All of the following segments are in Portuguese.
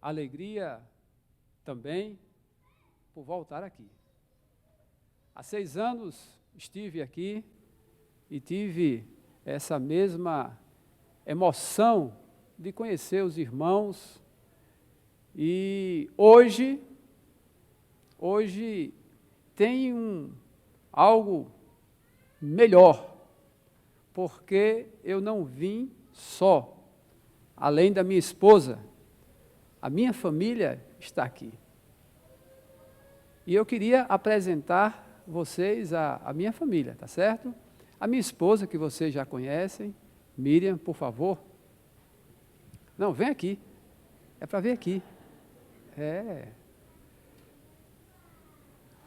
alegria também por voltar aqui. Há 6 anos estive aqui e tive essa mesma emoção de conhecer os irmãos. E hoje tem algo melhor, porque eu não vim só. Além da minha esposa, a minha família está aqui. E eu queria apresentar vocês a minha família, tá certo? A minha esposa, que vocês já conhecem, Miriam, por favor. Não, vem aqui. É para vir aqui.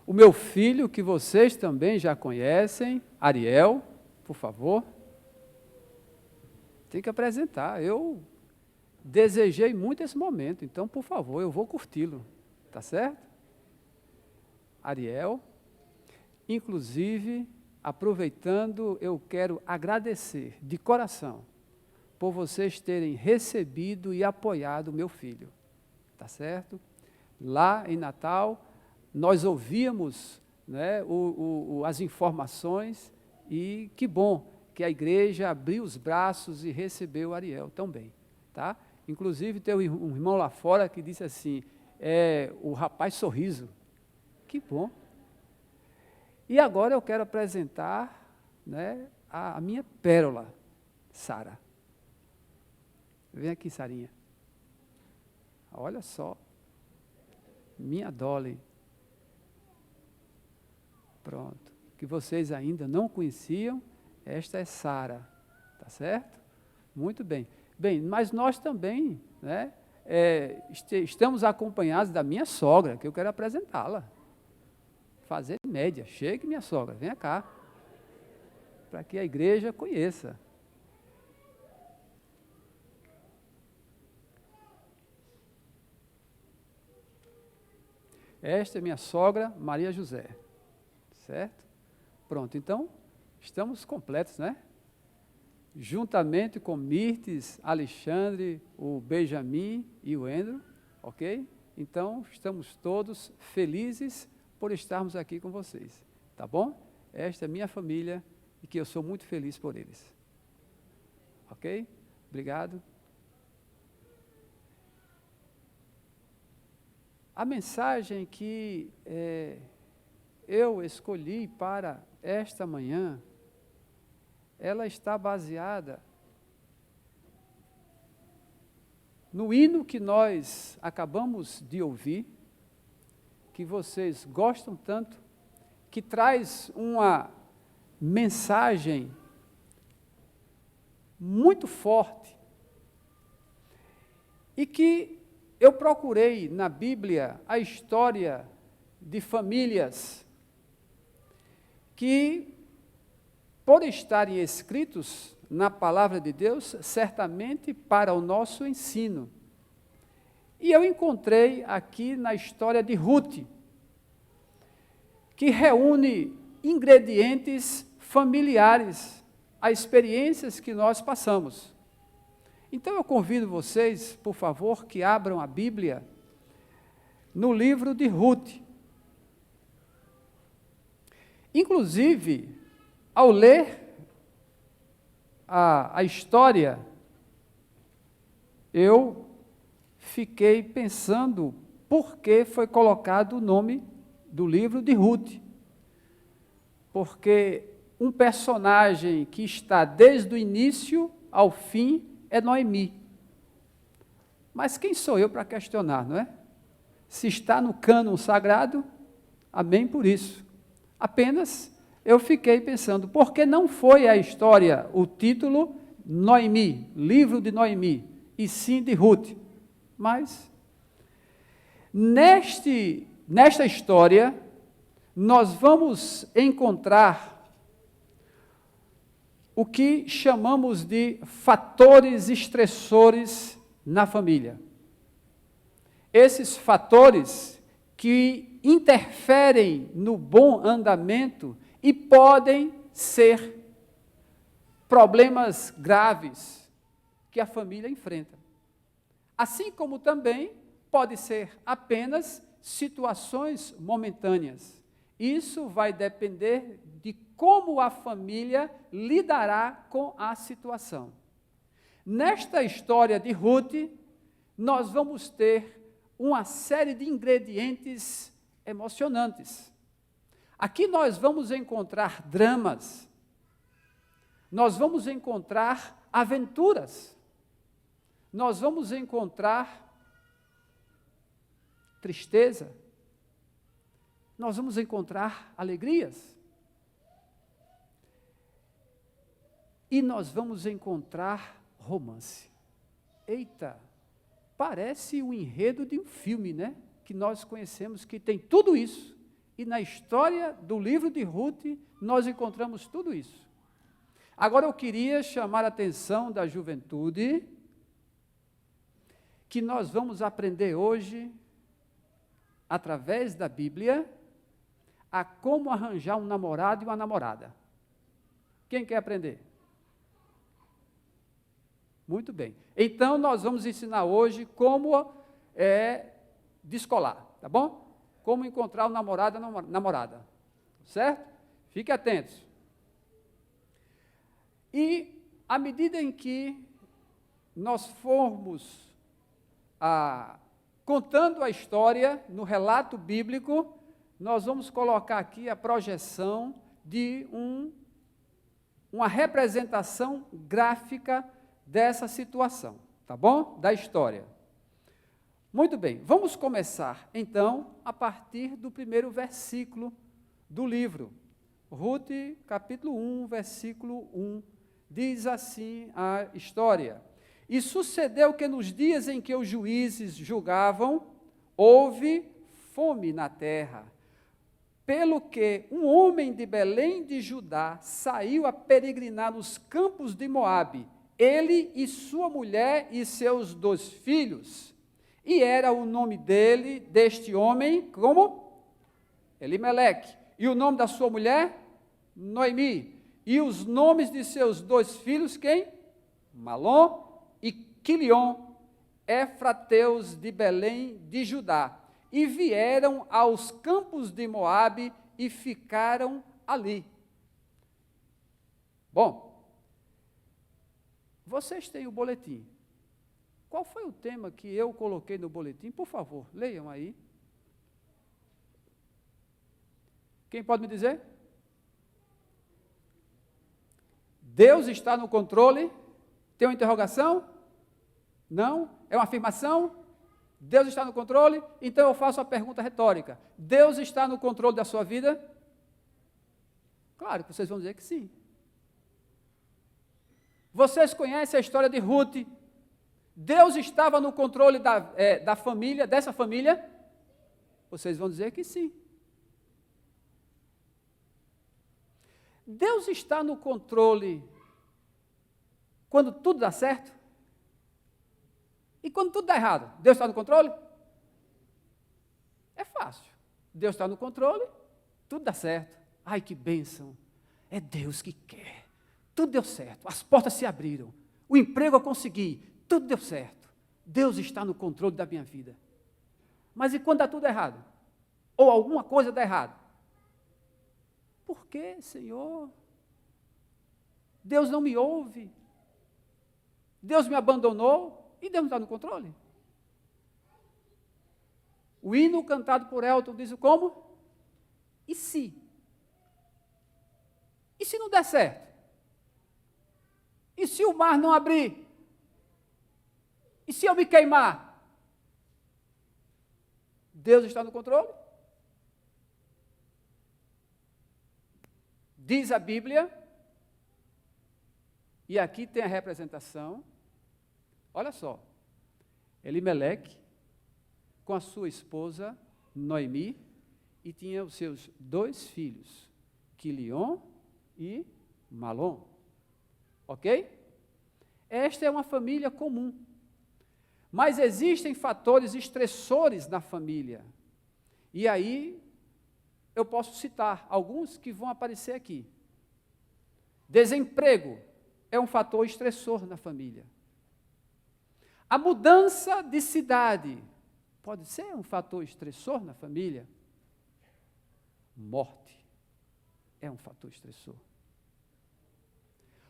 O meu filho, que vocês também já conhecem, Ariel, por favor. Tem que apresentar. Eu desejei muito esse momento, então, por favor, eu vou curti-lo, tá certo? Ariel. Inclusive, aproveitando, eu quero agradecer de coração por vocês terem recebido e apoiado o meu filho, tá certo? Lá em Natal, nós ouvíamos, né, as informações e que bom que a igreja abriu os braços e recebeu Ariel também, tá? Inclusive, tem um irmão lá fora que disse assim, o rapaz sorriso. Que bom. E agora eu quero apresentar, né, a minha pérola, Sara. Vem aqui, Sarinha. Olha só. Minha Dolly. Pronto. Que vocês ainda não conheciam, esta é Sara. Tá certo? Muito bem. Bem, mas nós também, né, estamos acompanhados da minha sogra, que eu quero apresentá-la. Fazer média. Chegue, minha sogra, venha cá. Para que a igreja conheça. Esta é minha sogra, Maria José. Certo? Pronto, então, estamos completos, né? Juntamente com Mirtes, Alexandre, o Benjamin e o Andrew, ok? Então, estamos todos felizes por estarmos aqui com vocês, tá bom? Esta é minha família e que eu sou muito feliz por eles. Ok? Obrigado. A mensagem que eu escolhi para esta manhã, ela está baseada no hino que nós acabamos de ouvir, que vocês gostam tanto, que traz uma mensagem muito forte e que eu procurei na Bíblia a história de famílias que, por estarem escritos na palavra de Deus, certamente para o nosso ensino. E eu encontrei aqui na história de Ruth, que reúne ingredientes familiares, a experiências que nós passamos. Então eu convido vocês, por favor, que abram a Bíblia no livro de Ruth. Inclusive, ao ler a história, eu fiquei pensando por que foi colocado o nome do livro de Ruth. Porque um personagem que está desde o início ao fim é Noemi. Mas quem sou eu para questionar, não é? Se está no cânon sagrado, amém por isso. Apenas eu fiquei pensando, por que não foi a história, o título, Noemi, livro de Noemi, e sim de Ruth? Mas, nesta história, nós vamos encontrar o que chamamos de fatores estressores na família. Esses fatores que interferem no bom andamento e podem ser problemas graves que a família enfrenta. Assim como também pode ser apenas situações momentâneas. Isso vai depender de como a família lidará com a situação. Nesta história de Ruth, nós vamos ter uma série de ingredientes emocionantes. Aqui nós vamos encontrar dramas, nós vamos encontrar aventuras, nós vamos encontrar tristeza, nós vamos encontrar alegrias, e nós vamos encontrar romance. Eita, parece o enredo de um filme, né? Que nós conhecemos, que tem tudo isso. E na história do livro de Ruth, nós encontramos tudo isso. Agora eu queria chamar a atenção da juventude, que nós vamos aprender hoje, através da Bíblia, a como arranjar um namorado e uma namorada. Quem quer aprender? Muito bem. Então, nós vamos ensinar hoje como descolar, tá bom? Como encontrar o namorado ou namorada, certo? Fiquem atentos. E, à medida em que nós formos contando a história no relato bíblico, nós vamos colocar aqui a projeção de uma representação gráfica dessa situação, tá bom? Da história. Muito bem, vamos começar, então, a partir do primeiro versículo do livro. Ruth, capítulo 1, versículo 1, diz assim a história. E sucedeu que nos dias em que os juízes julgavam, houve fome na terra, pelo que um homem de Belém de Judá saiu a peregrinar nos campos de Moabe, ele e sua mulher e seus 2 filhos. E era o nome deste homem, como? Elimeleque. E o nome da sua mulher? Noemi. E os nomes de seus 2 filhos, quem? Malom e Quilion, efrateus de Belém de Judá. E vieram aos campos de Moabe e ficaram ali. Bom, vocês têm o boletim. Qual foi o tema que eu coloquei no boletim? Por favor, leiam aí. Quem pode me dizer? Deus está no controle? Tem uma interrogação? Não? É uma afirmação? Deus está no controle? Então eu faço a pergunta retórica. Deus está no controle da sua vida? Claro que vocês vão dizer que sim. Vocês conhecem a história de Ruth? Deus estava no controle da família, dessa família? Vocês vão dizer que sim. Deus está no controle quando tudo dá certo? E quando tudo dá errado? Deus está no controle? É fácil. Deus está no controle, tudo dá certo. Ai, que bênção. É Deus que quer. Tudo deu certo, as portas se abriram, o emprego eu consegui, tudo deu certo. Deus está no controle da minha vida. Mas e quando dá tudo errado? Ou alguma coisa dá errado? Por quê, Senhor? Deus não me ouve? Deus me abandonou? E Deus não está no controle? O hino cantado por Elton diz como? E se? E se não der certo? E se o mar não abrir? E se eu me queimar? Deus está no controle? Diz a Bíblia, e aqui tem a representação, olha só, Elimeleque, com a sua esposa, Noemi, e tinha os seus 2 filhos, Quilion e Malom. Ok? Esta é uma família comum. Mas existem fatores estressores na família. E aí, eu posso citar alguns que vão aparecer aqui. Desemprego é um fator estressor na família. A mudança de cidade pode ser um fator estressor na família? Morte é um fator estressor.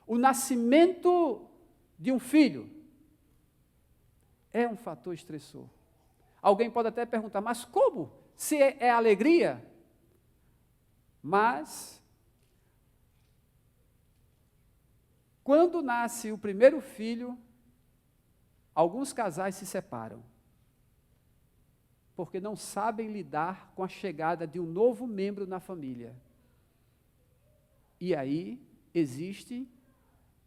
O nascimento de um filho é um fator estressor. Alguém pode até perguntar, mas como? Se é alegria? Mas, quando nasce o primeiro filho, alguns casais se separam, porque não sabem lidar com a chegada de um novo membro na família. E aí existe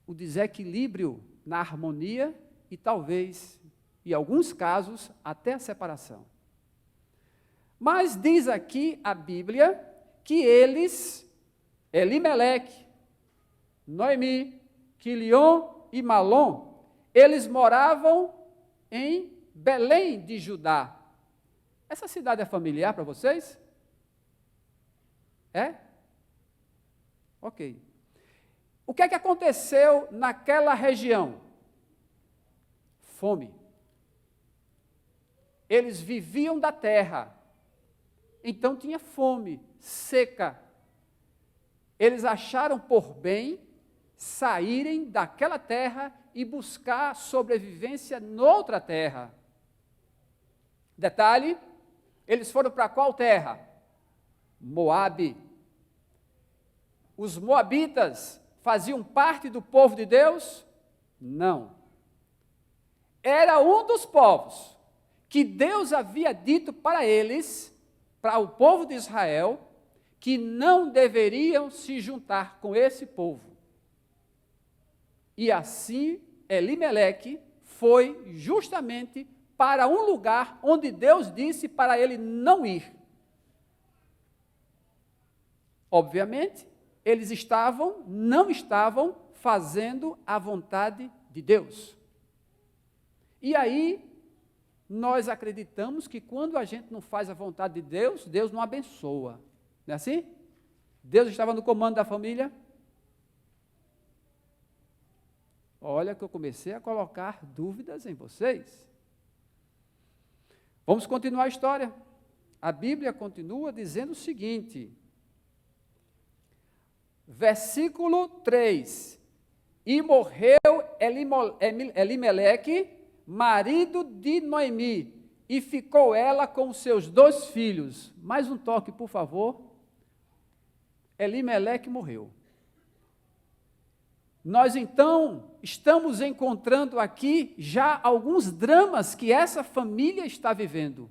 o desequilíbrio na harmonia e talvez, em alguns casos, até a separação. Mas diz aqui a Bíblia que eles, Elimeleque, Noemi, Quilion e Malom, eles moravam em Belém de Judá. Essa cidade é familiar para vocês? É? Ok. O que é que aconteceu naquela região? Fome. Eles viviam da terra, então tinha fome, seca. Eles acharam por bem saírem daquela terra e buscar sobrevivência noutra terra. Detalhe, eles foram para qual terra? Moabe. Os moabitas faziam parte do povo de Deus? Não. Era um dos povos que Deus havia dito para eles, para o povo de Israel, que não deveriam se juntar com esse povo. E assim, Elimeleque foi justamente para um lugar onde Deus disse para ele não ir. Obviamente, eles não estavam fazendo a vontade de Deus. E aí, nós acreditamos que quando a gente não faz a vontade de Deus, Deus não abençoa. Não é assim? Deus estava no comando da família. Olha que eu comecei a colocar dúvidas em vocês. Vamos continuar a história. A Bíblia continua dizendo o seguinte, versículo 3, e morreu Elimeleque, marido de Noemi, e ficou ela com os seus 2 filhos. Mais um toque, por favor. Elimeleque morreu. Nós, então, estamos encontrando aqui já alguns dramas que essa família está vivendo.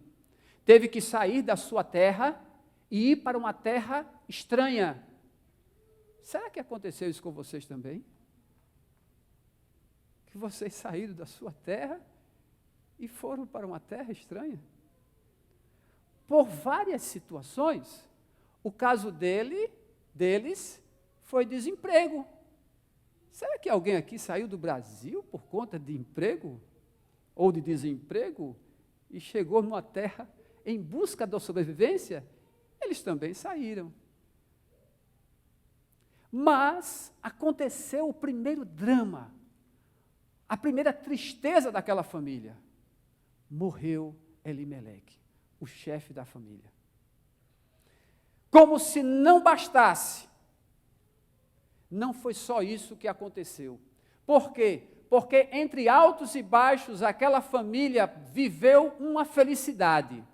Teve que sair da sua terra e ir para uma terra estranha. Será que aconteceu isso com vocês também? Que vocês saíram da sua terra e foram para uma terra estranha? Por várias situações. O caso deles foi desemprego. Será que alguém aqui saiu do Brasil por conta de emprego ou de desemprego e chegou numa terra em busca da sobrevivência? Eles também saíram. Mas aconteceu o primeiro drama, a primeira tristeza daquela família. Morreu Elimeleque, o chefe da família. Como se não bastasse, não foi só isso que aconteceu. Por quê? Porque entre altos e baixos, aquela família viveu uma felicidade.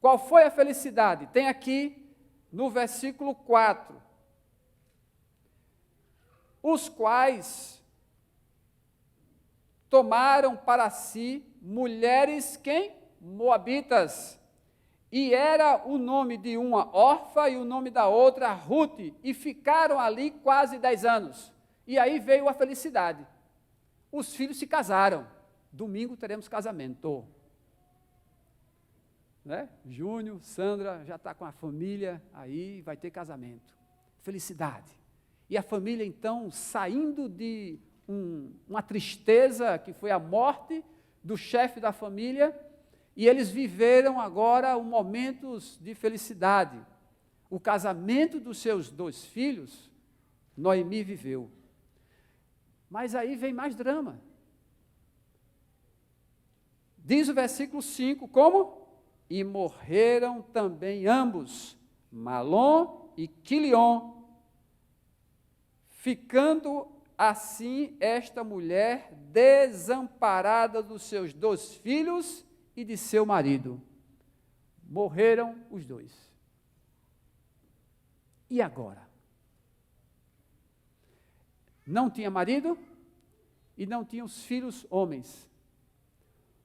Qual foi a felicidade? Tem aqui no versículo 4. Os quais tomaram para si mulheres, quem? Moabitas. E era o nome de uma Orfa e o nome da outra Rute, e ficaram ali quase 10 anos. E aí veio a felicidade. Os filhos se casaram. Domingo teremos casamento. Né? Júnior, Sandra já está com a família, aí vai ter casamento. Felicidade. E a família, então, saindo de uma tristeza, que foi a morte do chefe da família, e eles viveram agora momentos de felicidade. O casamento dos seus 2 filhos, Noemi viveu. Mas aí vem mais drama. Diz o versículo 5, como? E morreram também ambos, Malom e Quilion, ficando assim esta mulher desamparada dos seus 2 filhos e de seu marido. Morreram os 2. E agora? Não tinha marido e não tinha os filhos homens.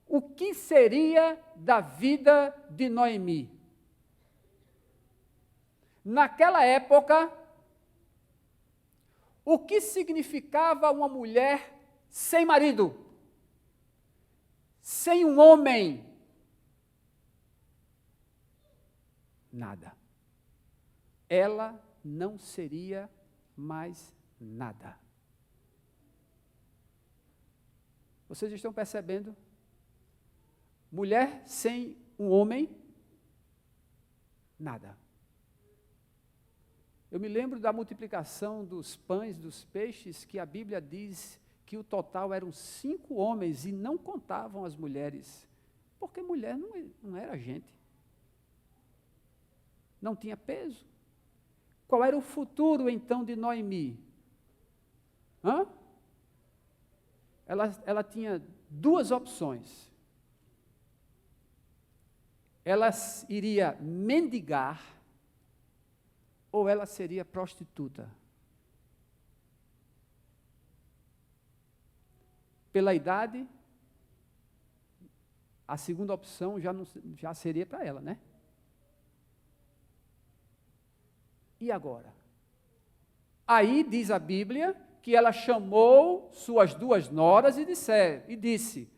O que seria da vida de Noemi? Naquela época, o que significava uma mulher sem marido? Sem um homem? Nada. Ela não seria mais nada. Vocês estão percebendo? Mulher sem um homem, nada. Eu me lembro da multiplicação dos pães, dos peixes, que a Bíblia diz que o total eram 5 homens e não contavam as mulheres, porque mulher não era gente. Não tinha peso. Qual era o futuro, então, de Noemi? Ela tinha 2 opções. Ela iria mendigar ou ela seria prostituta. Pela idade, a segunda opção já seria para ela, né? E agora? Aí diz a Bíblia que ela chamou suas 2 noras e disse: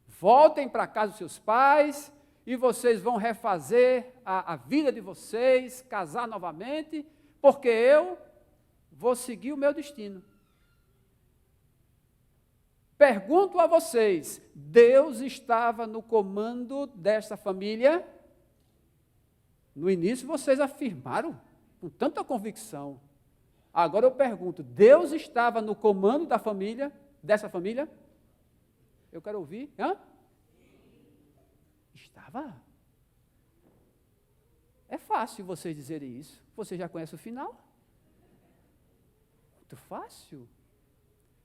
voltem para a casa dos seus pais e vocês vão refazer a vida de vocês, casar novamente, porque eu vou seguir o meu destino. Pergunto a vocês, Deus estava no comando desta família? No início vocês afirmaram com tanta convicção. Agora eu pergunto, Deus estava no comando da família, dessa família? Eu quero ouvir. Estava. É fácil vocês dizerem isso. Você já conhece o final? Muito fácil.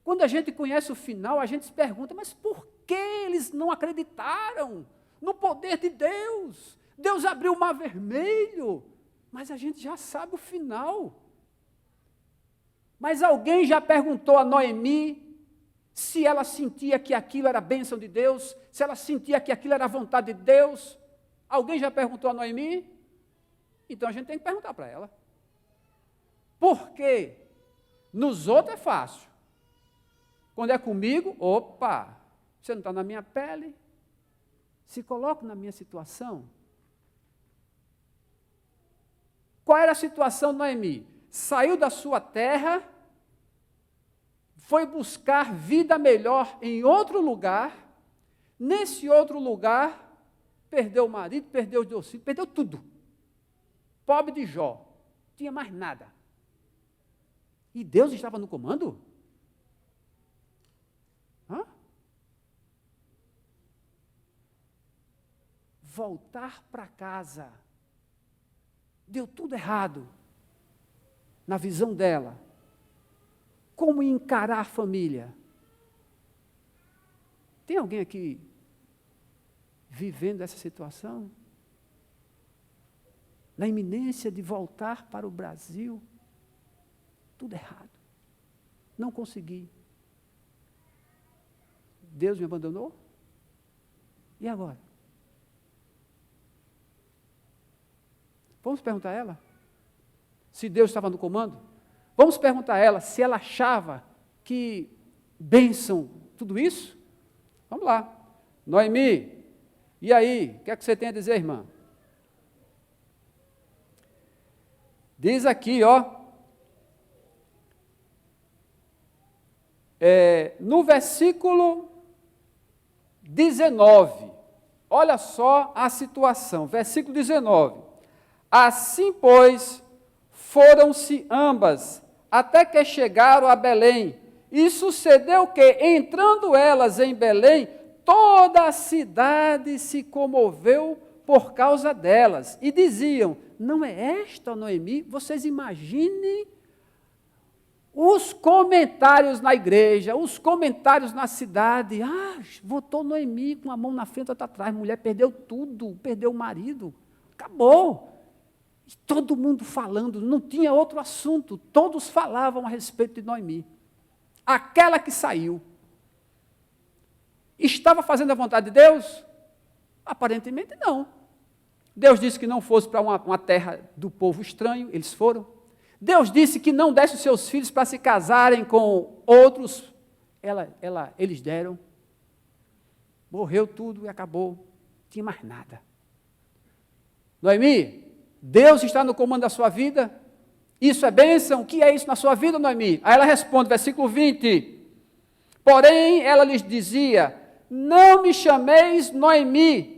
Quando a gente conhece o final, a gente se pergunta, mas por que eles não acreditaram no poder de Deus? Deus abriu o mar vermelho, mas a gente já sabe o final. Mas alguém já perguntou a Noemi se ela sentia que aquilo era a bênção de Deus, se ela sentia que aquilo era a vontade de Deus? Alguém já perguntou a Noemi? Então a gente tem que perguntar para ela. Por quê? Nos outros é fácil. Quando é comigo, opa, você não está na minha pele? Se coloca na minha situação. Qual era a situação de Noemi? Saiu da sua terra, foi buscar vida melhor em outro lugar, nesse outro lugar, perdeu o marido, perdeu os 2 filhos, perdeu tudo. Pobre de Jó, tinha mais nada. E Deus estava no comando? Voltar para casa. Deu tudo errado na visão dela. Como encarar a família? Tem alguém aqui vivendo essa situação? Na iminência de voltar para o Brasil, tudo errado. Não consegui. Deus me abandonou? E agora? Vamos perguntar a ela se Deus estava no comando? Vamos perguntar a ela se ela achava que bênção tudo isso? Vamos lá. Noemi, e aí? O que é que você tem a dizer, irmã? Diz aqui, no versículo 19, olha só a situação, versículo 19. Assim, pois, foram-se ambas, até que chegaram a Belém. E sucedeu que, entrando elas em Belém, toda a cidade se comoveu por causa delas. E diziam, não é esta Noemi? Vocês imaginem os comentários na igreja, os comentários na cidade. Ah, votou Noemi com a mão na frente e outra atrás. Mulher perdeu tudo, perdeu o marido. Acabou. E todo mundo falando, não tinha outro assunto. Todos falavam a respeito de Noemi. Aquela que saiu. Estava fazendo a vontade de Deus? Aparentemente não. Deus disse que não fosse para uma terra do povo estranho, eles foram. Deus disse que não desse os seus filhos para se casarem com outros, eles deram. Morreu tudo e acabou, não tinha mais nada. Noemi, Deus está no comando da sua vida? Isso é bênção? O que é isso na sua vida, Noemi? Aí ela responde, versículo 20. Porém, ela lhes dizia, não me chameis Noemi.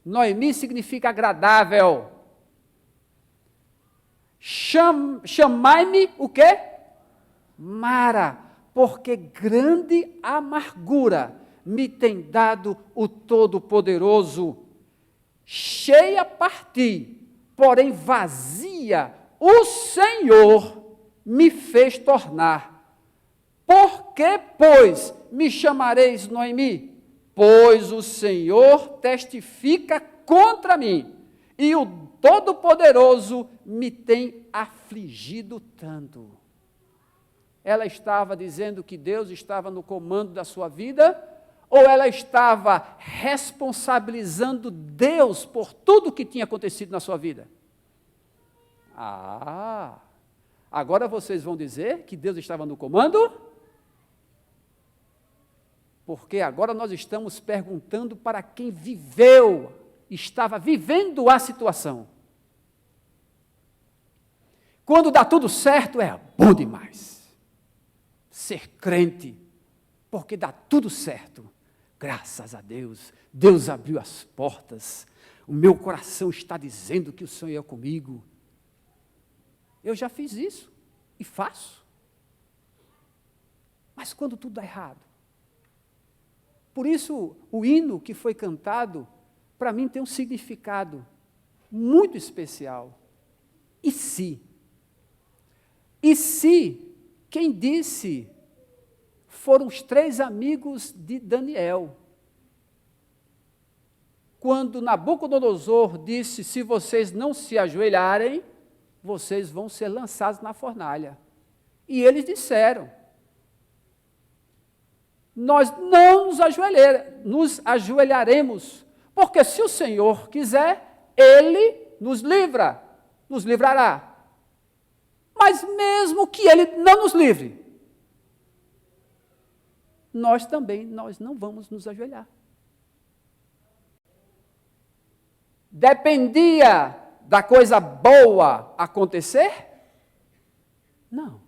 Noemi significa agradável. Chamai-me o quê? Mara, porque grande amargura me tem dado o Todo-Poderoso. Cheia parti, porém vazia, o Senhor me fez tornar. Por que, pois, me chamareis Noemi? Pois o Senhor testifica contra mim, e o Todo-Poderoso me tem afligido tanto. Ela estava dizendo que Deus estava no comando da sua vida, ou ela estava responsabilizando Deus por tudo que tinha acontecido na sua vida? Agora vocês vão dizer que Deus estava no comando? Porque agora nós estamos perguntando para quem estava vivendo a situação. Quando dá tudo certo, é bom demais. Ser crente, porque dá tudo certo. Graças a Deus, Deus abriu as portas. O meu coração está dizendo que o Senhor é comigo. Eu já fiz isso e faço. Mas quando tudo dá errado? Por isso, o hino que foi cantado, para mim tem um significado muito especial. E se? E se, quem disse, foram os 3 amigos de Daniel. Quando Nabucodonosor disse, se vocês não se ajoelharem, vocês vão ser lançados na fornalha. E eles disseram, nós não nos ajoelharemos, porque se o Senhor quiser, Ele nos livrará. Mas mesmo que Ele não nos livre, nós não vamos nos ajoelhar. Dependia da coisa boa acontecer? Não.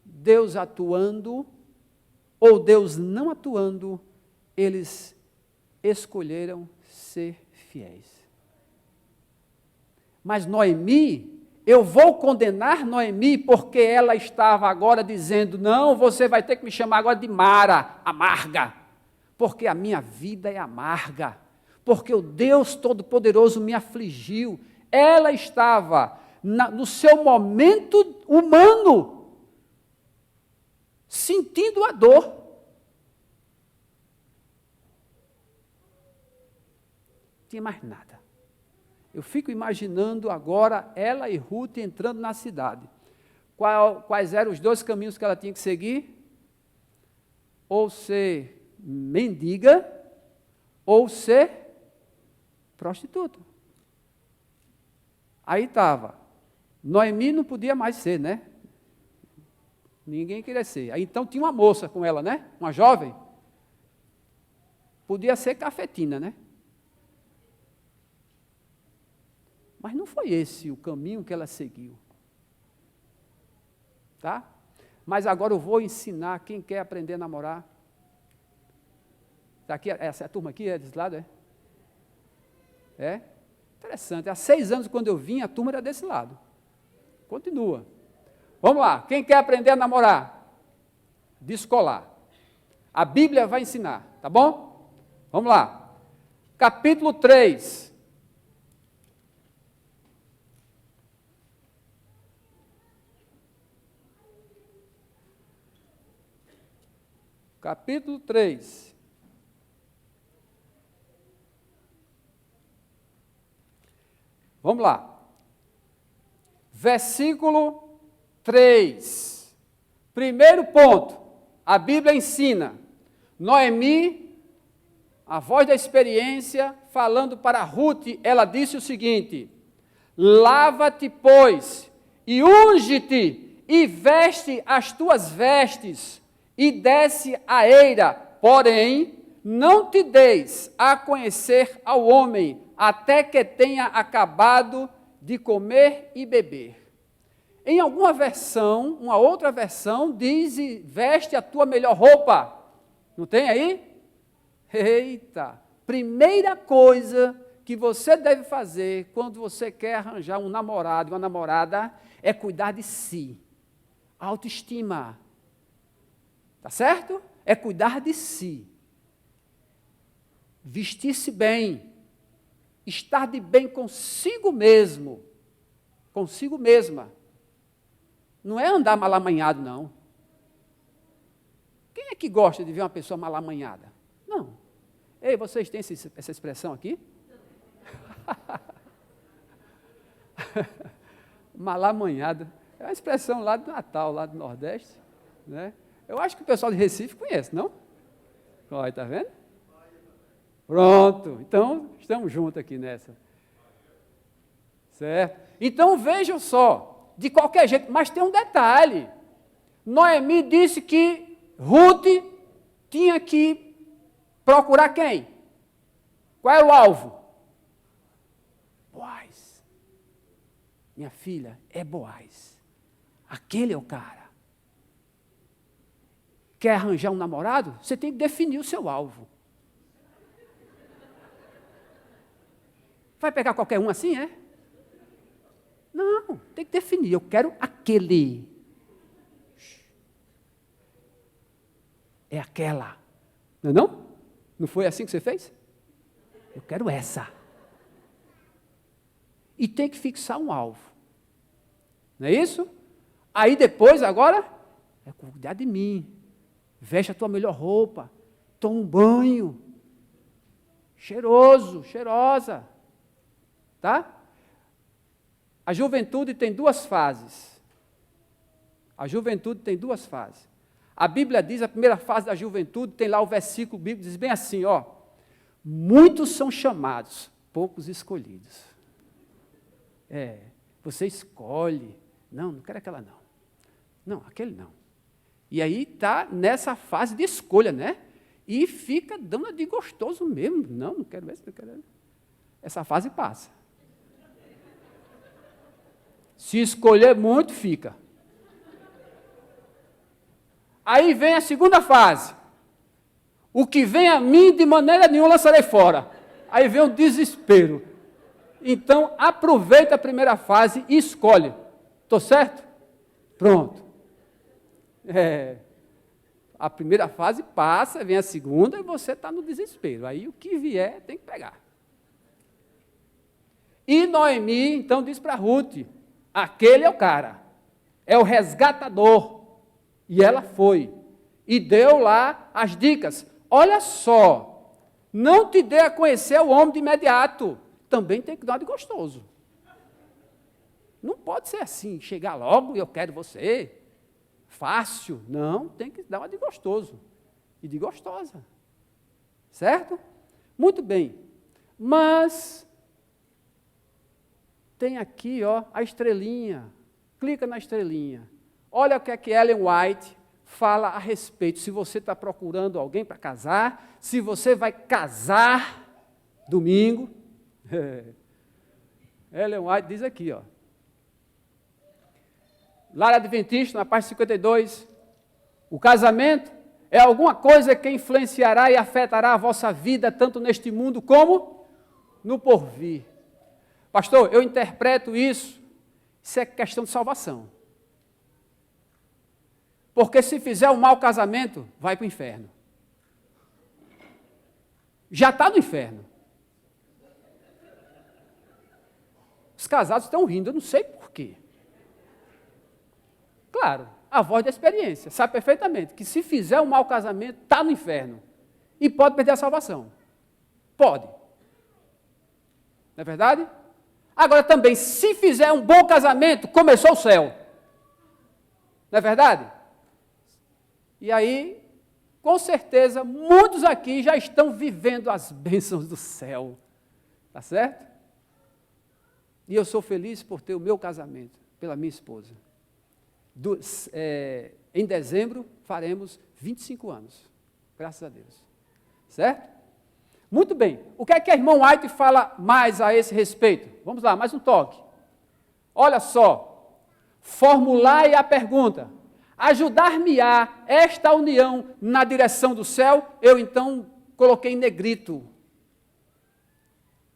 Deus atuando ou Deus não atuando, eles escolheram ser fiéis. Mas Noemi, eu vou condenar Noemi porque ela estava agora dizendo, não, você vai ter que me chamar agora de Mara, amarga, porque a minha vida é amarga, porque o Deus Todo-Poderoso me afligiu. Ela estava no seu momento humano, sentindo a dor. Não tinha mais nada. Eu fico imaginando agora ela e Ruth entrando na cidade. Quais eram os 2 caminhos que ela tinha que seguir? Ou ser mendiga, ou ser prostituta. Aí estava. Noemi não podia mais ser, né? Ninguém queria ser. Aí então tinha uma moça com ela, né? Uma jovem. Podia ser cafetina, né? Mas não foi esse o caminho que ela seguiu. Tá? Mas agora eu vou ensinar quem quer aprender a namorar. Daqui, essa turma aqui é desse lado, é? É? Interessante. Há 6 anos, quando eu vim, a turma era desse lado. Continua. Vamos lá. Quem quer aprender a namorar? Descolar. A Bíblia vai ensinar, tá bom? Vamos lá. Capítulo 3. Capítulo 3. Vamos lá. Versículo 3. Primeiro ponto. A Bíblia ensina. Noemi, a voz da experiência, falando para Ruth, ela disse o seguinte: lava-te, pois, e unge-te, e veste as tuas vestes, e desce a eira, porém, não te deis a conhecer ao homem, até que tenha acabado de comer e beber. Em alguma versão, uma outra versão, diz, veste a tua melhor roupa. Não tem aí? Eita! Primeira coisa que você deve fazer quando você quer arranjar um namorado e uma namorada é cuidar de si. Autoestima. Tá certo? É cuidar de si. Vestir-se bem. Estar de bem consigo mesmo. Consigo mesma. Não é andar mal amanhado, não. Quem é que gosta de ver uma pessoa mal amanhada? Não. Ei, vocês têm essa expressão aqui? Mal amanhada. É uma expressão lá do Natal, lá do Nordeste. Né? Eu acho que o pessoal de Recife conhece, não? Olha, está vendo? Pronto. Então, estamos juntos aqui nessa. Certo? Então, vejam só. De qualquer jeito, mas tem um detalhe. Noemi disse que Ruth tinha que procurar quem? Qual era o alvo? Boaz. Minha filha, é Boaz. Aquele é o cara. Quer arranjar um namorado? Você tem que definir o seu alvo. Vai pegar qualquer um assim, é? Não, tem que definir. Eu quero aquele. É aquela. Não é não? Não foi assim que você fez? Eu quero essa. E tem que fixar um alvo. Não é isso? Aí depois, agora, é cuidar de mim. Veste a tua melhor roupa. Toma um banho. Cheiroso, cheirosa. Tá? A juventude tem duas fases. A juventude tem duas fases. A Bíblia diz, a primeira fase da juventude, tem lá o versículo bíblico, diz bem assim, ó. Muitos são chamados, poucos escolhidos. Você escolhe. Não, não quero aquela não. Não, aquele não. E aí está nessa fase de escolha, né? E fica dando de gostoso mesmo. Não, não quero esse, não quero esse. Essa fase passa. Se escolher muito, fica. Aí vem a segunda fase. O que vem a mim, de maneira nenhuma lançarei fora. Aí vem o desespero. Então, aproveita a primeira fase e escolhe. Estou certo? Pronto. A primeira fase passa, vem a segunda e você está no desespero. Aí o que vier tem que pegar. E Noemi, então, diz para Ruth, aquele é o cara, é o resgatador. E ela foi, e deu lá as dicas. Olha só, não te dê a conhecer o homem de imediato, também tem que dar de gostoso. Não pode ser assim, chegar logo e eu quero você, fácil. Não, tem que dar uma de gostoso e de gostosa. Certo? Muito bem, mas tem aqui, ó, a estrelinha. Clica na estrelinha. Olha o que é que Ellen White fala a respeito. Se você está procurando alguém para casar, se você vai casar domingo. Ellen White diz aqui, ó. Lar Adventista, na página 52. O casamento é alguma coisa que influenciará e afetará a vossa vida, tanto neste mundo como no porvir. Pastor, eu interpreto isso é questão de salvação. Porque se fizer um mau casamento, vai para o inferno. já está no inferno. Os casados estão rindo, eu não sei por quê. Claro, a voz da experiência, sabe perfeitamente que se fizer um mau casamento, está no inferno. E pode perder a salvação. Pode. Não é verdade? Agora também, se fizer um bom casamento, começou o céu. Não é verdade? E aí, com certeza, muitos aqui já estão vivendo as bênçãos do céu. Tá certo? E eu sou feliz por ter o meu casamento, pela minha esposa. Em dezembro, faremos 25 anos. Graças a Deus. Certo? Muito bem. O que é que a irmã White fala mais a esse respeito? Vamos lá, mais um toque. Olha só. Formulai a pergunta. Ajudar-me-á esta união na direção do céu? Eu então coloquei em negrito.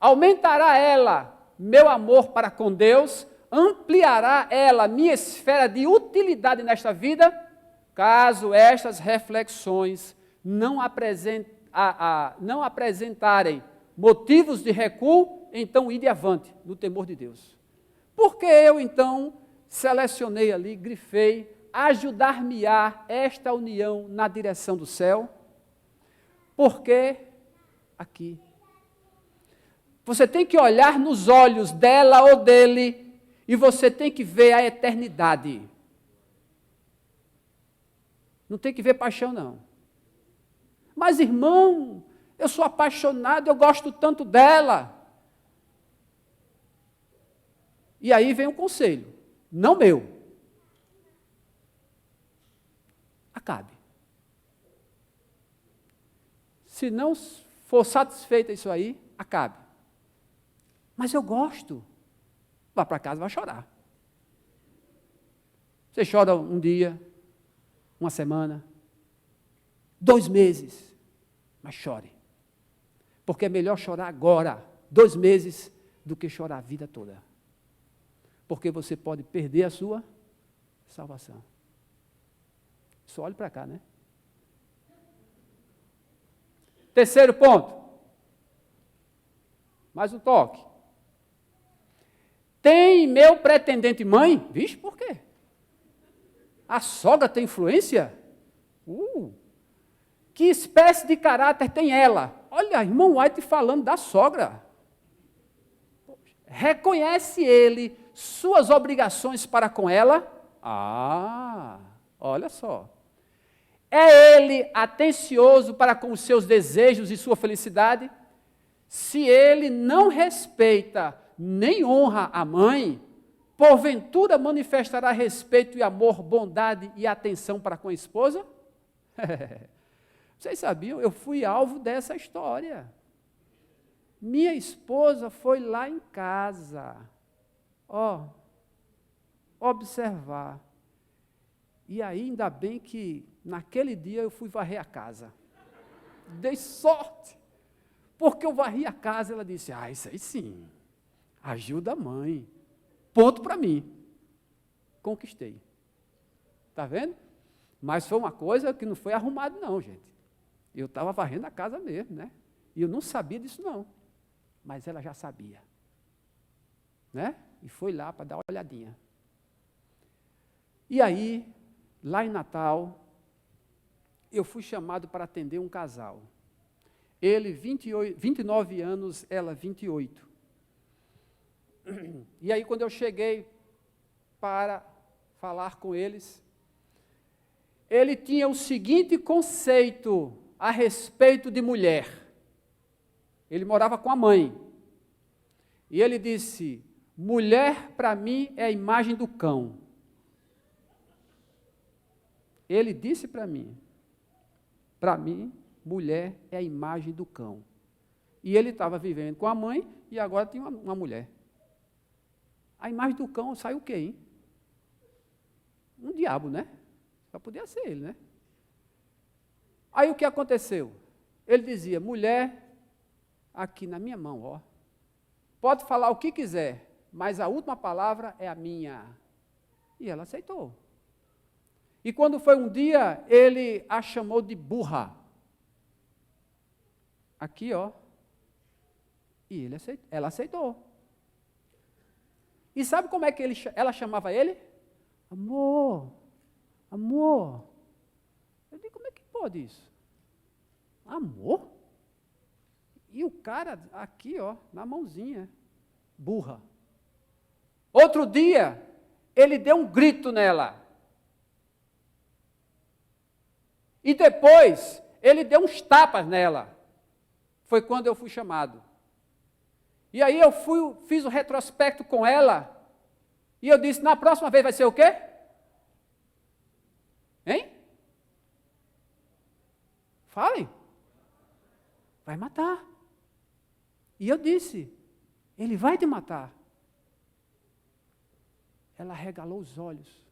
Aumentará ela meu amor para com Deus? Ampliará ela minha esfera de utilidade nesta vida? Caso estas reflexões não apresentarem motivos de recuo, então ide avante, no temor de Deus. Porque eu, então, selecionei ali, grifei, ajudar-me-á esta união na direção do céu? Porque aqui. Você tem que olhar nos olhos dela ou dele e você tem que ver a eternidade. Não tem que ver paixão, não. Mas, irmão, eu sou apaixonado, eu gosto tanto dela. E aí vem um conselho, não meu. Acabe. Se não for satisfeita isso aí, acabe. Mas eu gosto. Vá para casa, vai chorar. Você chora um dia, uma semana, 2 meses, mas chore. Porque é melhor chorar agora, 2 meses, do que chorar a vida toda. Porque você pode perder a sua salvação. Só olhe para cá, né? Terceiro ponto. Mais um toque. Tem meu pretendente mãe? Vixe, por quê? A sogra tem influência? Que espécie de caráter tem ela? Olha, irmão White falando da sogra. Reconhece ele suas obrigações para com ela? Olha só. É ele atencioso para com os seus desejos e sua felicidade? Se ele não respeita nem honra a mãe, porventura manifestará respeito e amor, bondade e atenção para com a esposa? Vocês sabiam? Eu fui alvo dessa história. Minha esposa foi lá em casa, observar. E aí, ainda bem que naquele dia eu fui varrer a casa. Dei sorte, porque eu varri a casa, ela disse, isso aí sim, ajuda a mãe, ponto para mim. Conquistei. Está vendo? Mas foi uma coisa que não foi arrumado não, gente. Eu estava varrendo a casa mesmo, né? E eu não sabia disso não. Mas ela já sabia. Né? E foi lá para dar uma olhadinha. E aí, lá em Natal, eu fui chamado para atender um casal. Ele 29 anos, ela 28. E aí, quando eu cheguei para falar com eles, ele tinha o seguinte conceito a respeito de mulher. Ele morava com a mãe. E ele disse, mulher para mim é a imagem do cão. Ele disse para mim, mulher é a imagem do cão. E ele estava vivendo com a mãe e agora tinha uma mulher. A imagem do cão saiu o quê, hein? Um diabo, né? Só podia ser ele, né? Aí o que aconteceu? Ele dizia, mulher, aqui na minha mão, pode falar o que quiser, mas a última palavra é a minha. E ela aceitou. E quando foi um dia, ele a chamou de burra. Aqui, ó. E ela aceitou. E sabe como é que ela chamava ele? Amor, amor. Eu digo, como é que pode isso? Amor? E o cara aqui, ó, na mãozinha, burra. Outro dia, ele deu um grito nela. E depois, ele deu uns tapas nela. Foi quando eu fui chamado. E aí eu fiz o retrospecto com ela, e eu disse, na próxima vez vai ser o quê? Hein? Falem. Vai matar. E eu disse, ele vai te matar. Ela regalou os olhos,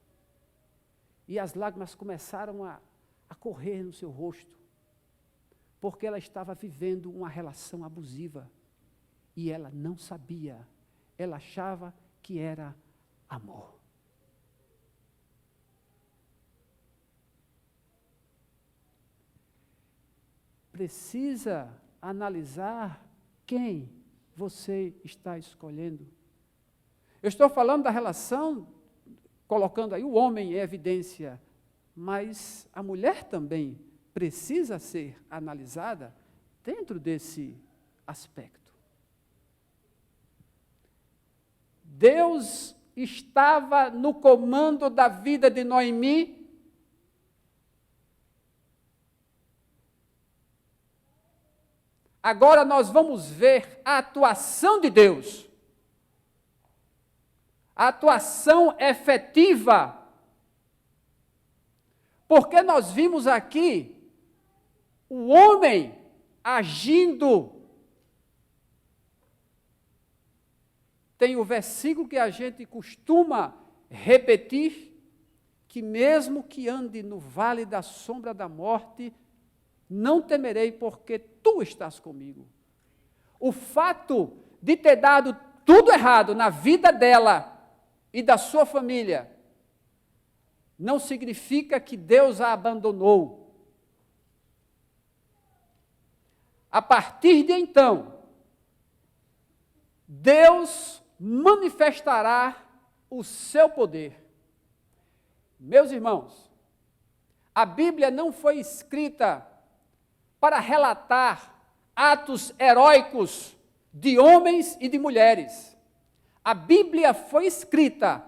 e as lágrimas começaram a correr no seu rosto, porque ela estava vivendo uma relação abusiva. E ela não sabia, ela achava que era amor. Precisa analisar quem você está escolhendo. Eu estou falando da relação, colocando aí o homem em evidência, mas a mulher também precisa ser analisada dentro desse aspecto. Deus estava no comando da vida de Noemi. Agora nós vamos ver a atuação de Deus. A atuação efetiva. Porque nós vimos aqui o homem agindo. Tem o versículo que a gente costuma repetir, que mesmo que ande no vale da sombra da morte, não temerei, porque tu estás comigo. O fato de ter dado tudo errado na vida dela e da sua família, não significa que Deus a abandonou. A partir de então, Deus manifestará o seu poder. Meus irmãos, a Bíblia não foi escrita para relatar atos heróicos de homens e de mulheres. A Bíblia foi escrita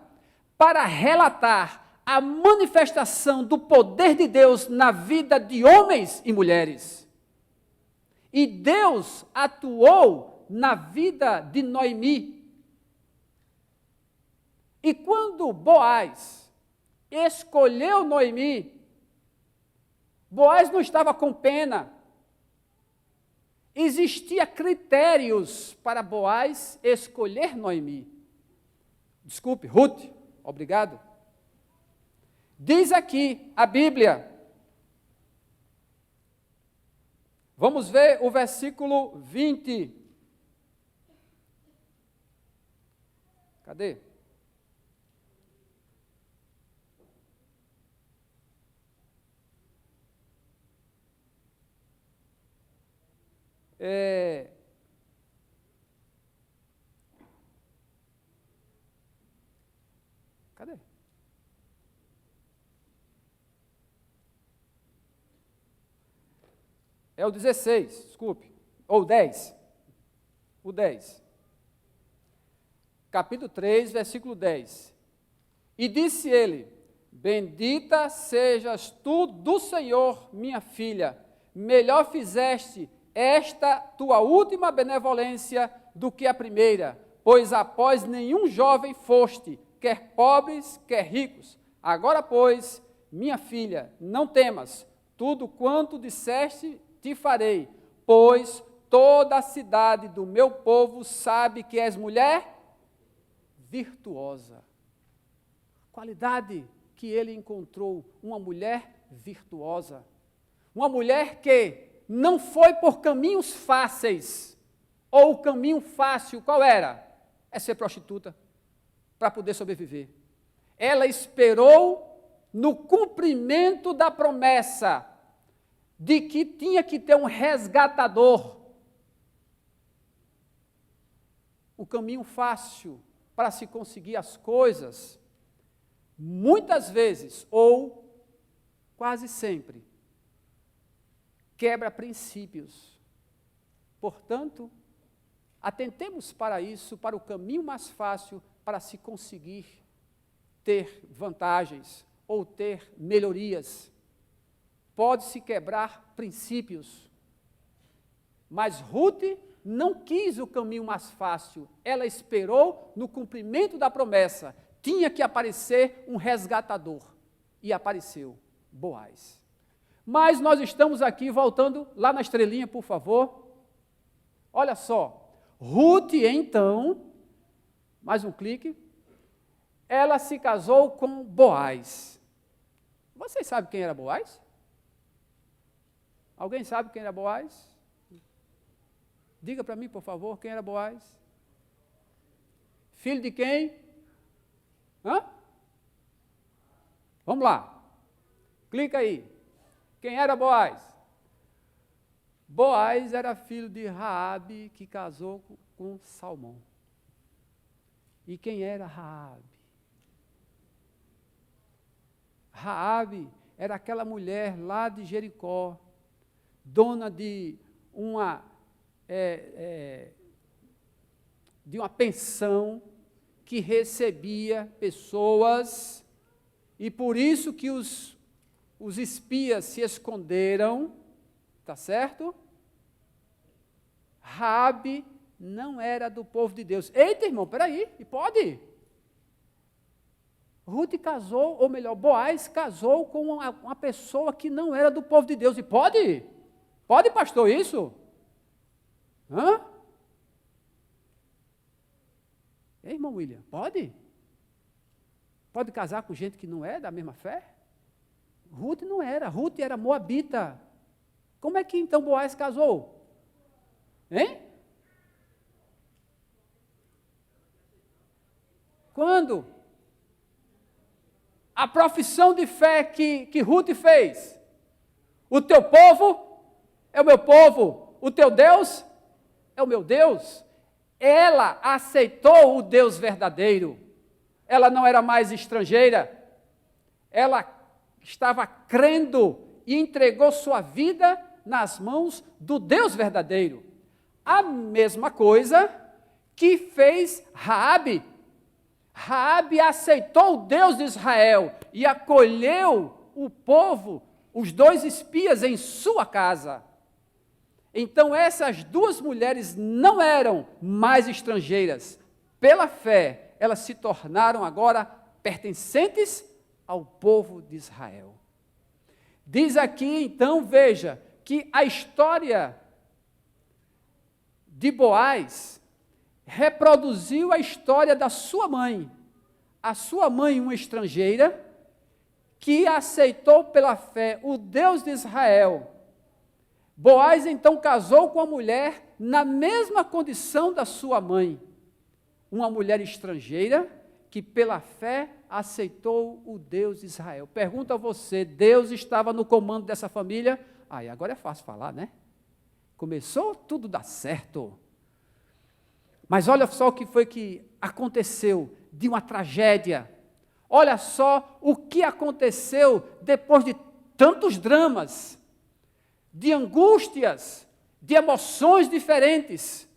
para relatar a manifestação do poder de Deus na vida de homens e mulheres. E Deus atuou na vida de Noemi. E quando Boaz escolheu Noemi, Boaz não estava com pena. Existia critérios para Boaz escolher Noemi. Desculpe, Ruth, obrigado. Diz aqui a Bíblia. Vamos ver o versículo 20. Cadê? Cadê? É o 16, desculpe, ou 10. O 10. Capítulo 3, versículo 10. E disse ele, bendita sejas tu do Senhor, minha filha, melhor fizeste esta tua última benevolência do que a primeira, pois após nenhum jovem foste, quer pobres, quer ricos. Agora, pois, minha filha, não temas, tudo quanto disseste te farei, pois toda a cidade do meu povo sabe que és mulher virtuosa. Qualidade que ele encontrou, uma mulher virtuosa. Uma mulher que não foi por caminhos fáceis, ou o caminho fácil, qual era? É ser prostituta, para poder sobreviver. Ela esperou no cumprimento da promessa de que tinha que ter um resgatador, o caminho fácil para se conseguir as coisas, muitas vezes, ou quase sempre, quebra princípios. Portanto, atentemos para isso, para o caminho mais fácil para se conseguir ter vantagens ou ter melhorias. Pode-se quebrar princípios. Mas Ruth não quis o caminho mais fácil. Ela esperou no cumprimento da promessa. Tinha que aparecer um resgatador. E apareceu Boaz. Mas nós estamos aqui, voltando lá na estrelinha, por favor. Olha só. Ruth, então, mais um clique, ela se casou com Boaz. Vocês sabem quem era Boaz? Alguém sabe quem era Boaz? Diga para mim, por favor, quem era Boaz? Filho de quem? Hã? Vamos lá. Clica aí. Quem era Boaz? Boaz era filho de Raabe, que casou com Salmão. E quem era Raabe? Raabe era aquela mulher lá de Jericó, dona de uma pensão que recebia pessoas, e por isso que os espias se esconderam, tá certo? Raabe não era do povo de Deus. Eita, irmão, peraí, e pode? Ruth casou, ou melhor, Boaz casou com uma pessoa que não era do povo de Deus, e pode? Pode, pastor, isso? Hã? Ei, irmão William, pode? Pode casar com gente que não é da mesma fé? Ruth não era, Ruth era moabita. Como é que então Boaz casou? Hein? Quando? A profissão de fé que Ruth fez. O teu povo é o meu povo, o teu Deus é o meu Deus. Ela aceitou o Deus verdadeiro. Ela não era mais estrangeira. Ela estava crendo e entregou sua vida nas mãos do Deus verdadeiro. A mesma coisa que fez Raabe. Raabe aceitou o Deus de Israel e acolheu o povo, os 2 espias em sua casa. Então essas 2 mulheres não eram mais estrangeiras. Pela fé, elas se tornaram agora pertencentes ao povo de Israel. Diz aqui, então, veja, que a história de Boaz reproduziu a história da sua mãe. A sua mãe, uma estrangeira, que aceitou pela fé o Deus de Israel. Boaz, então, casou com a mulher na mesma condição da sua mãe. Uma mulher estrangeira que, pela fé, aceitou o Deus de Israel. Pergunto a você, Deus estava no comando dessa família? E agora é fácil falar, né? Começou tudo dar certo. Mas olha só o que foi que aconteceu de uma tragédia. Olha só o que aconteceu depois de tantos dramas, de angústias, de emoções diferentes.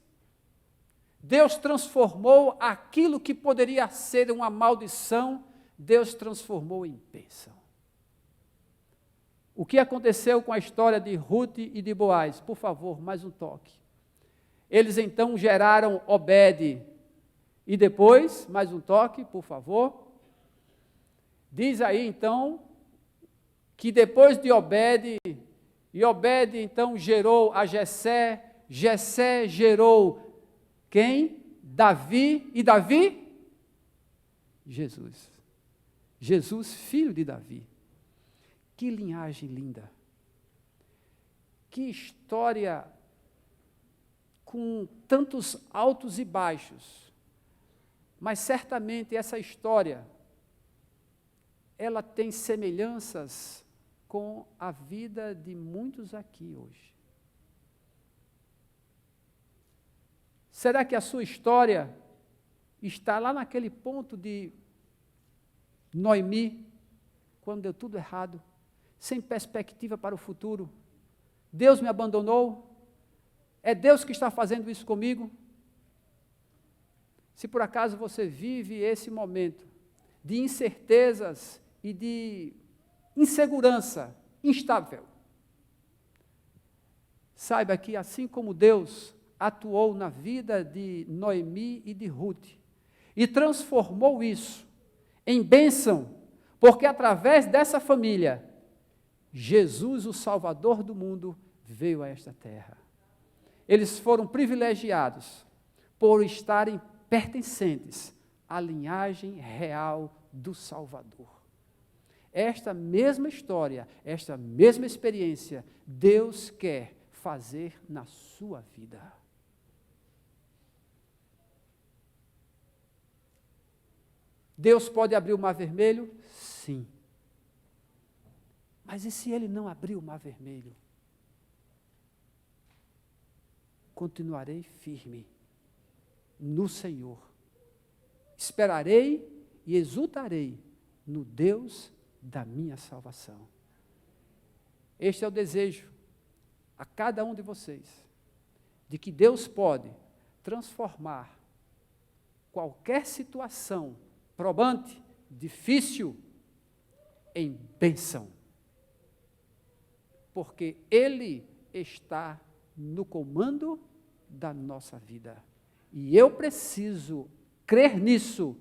Deus transformou aquilo que poderia ser uma maldição, Deus transformou em bênção. O que aconteceu com a história de Ruth e de Boaz? Por favor, mais um toque. Eles então geraram Obed. E depois, mais um toque, por favor. Diz aí então, que depois de Obed, e Obed então gerou a Jessé, Jessé gerou quem? Davi, e Davi? Jesus. Jesus, filho de Davi. Que linhagem linda. Que história com tantos altos e baixos. Mas certamente essa história, ela tem semelhanças com a vida de muitos aqui hoje. Será que a sua história está lá naquele ponto de Noemi, quando deu tudo errado, sem perspectiva para o futuro. Deus me abandonou? É Deus que está fazendo isso comigo? Se por acaso você vive esse momento de incertezas e de insegurança instável, saiba que assim como Deus atuou na vida de Noemi e de Ruth, e transformou isso em bênção, porque através dessa família, Jesus, o Salvador do mundo, veio a esta terra. Eles foram privilegiados por estarem pertencentes à linhagem real do Salvador. Esta mesma história, esta mesma experiência, Deus quer fazer na sua vida. Deus pode abrir o mar vermelho? Sim. Mas e se Ele não abrir o mar vermelho? Continuarei firme no Senhor. Esperarei e exultarei no Deus da minha salvação. Este é o desejo a cada um de vocês, de que Deus pode transformar qualquer situação probante, difícil, em bênção. Porque Ele está no comando da nossa vida. E eu preciso crer nisso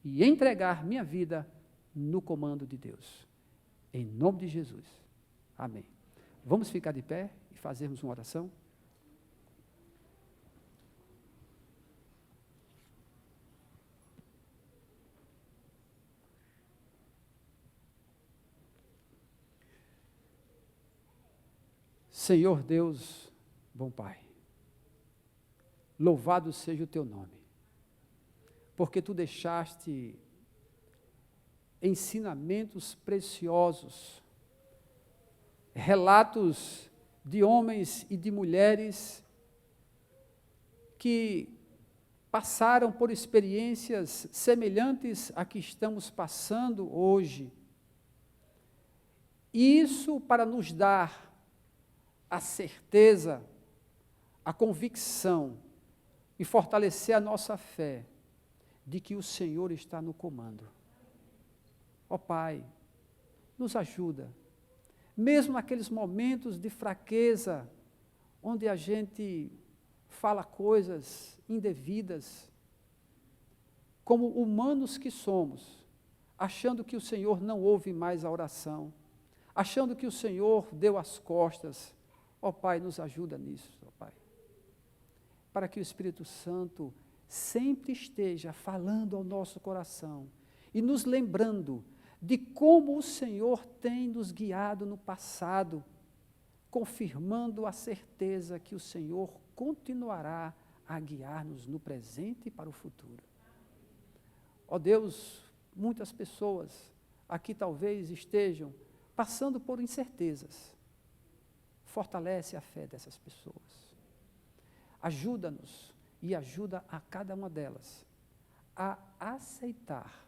e entregar minha vida no comando de Deus. Em nome de Jesus. Amém. Vamos ficar de pé e fazermos uma oração? Senhor Deus, bom Pai, louvado seja o teu nome, porque tu deixaste ensinamentos preciosos, relatos de homens e de mulheres que passaram por experiências semelhantes a que estamos passando hoje. Isso para nos dar a certeza, a convicção e fortalecer a nossa fé de que o Senhor está no comando. Ó Pai, nos ajuda, mesmo naqueles momentos de fraqueza, onde a gente fala coisas indevidas, como humanos que somos, achando que o Senhor não ouve mais a oração, achando que o Senhor deu as costas. Ó Pai, nos ajuda nisso, ó Pai, para que o Espírito Santo sempre esteja falando ao nosso coração e nos lembrando de como o Senhor tem nos guiado no passado, confirmando a certeza que o Senhor continuará a guiar-nos no presente e para o futuro. Ó Deus, muitas pessoas aqui talvez estejam passando por incertezas. Fortalece a fé dessas pessoas. Ajuda-nos e ajuda a cada uma delas a aceitar,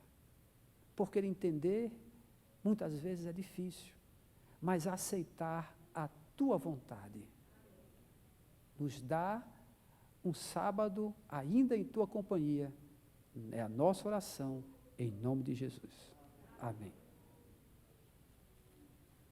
porque entender muitas vezes é difícil, mas aceitar a tua vontade. Nos dá um sábado ainda em tua companhia. É a nossa oração em nome de Jesus. Amém.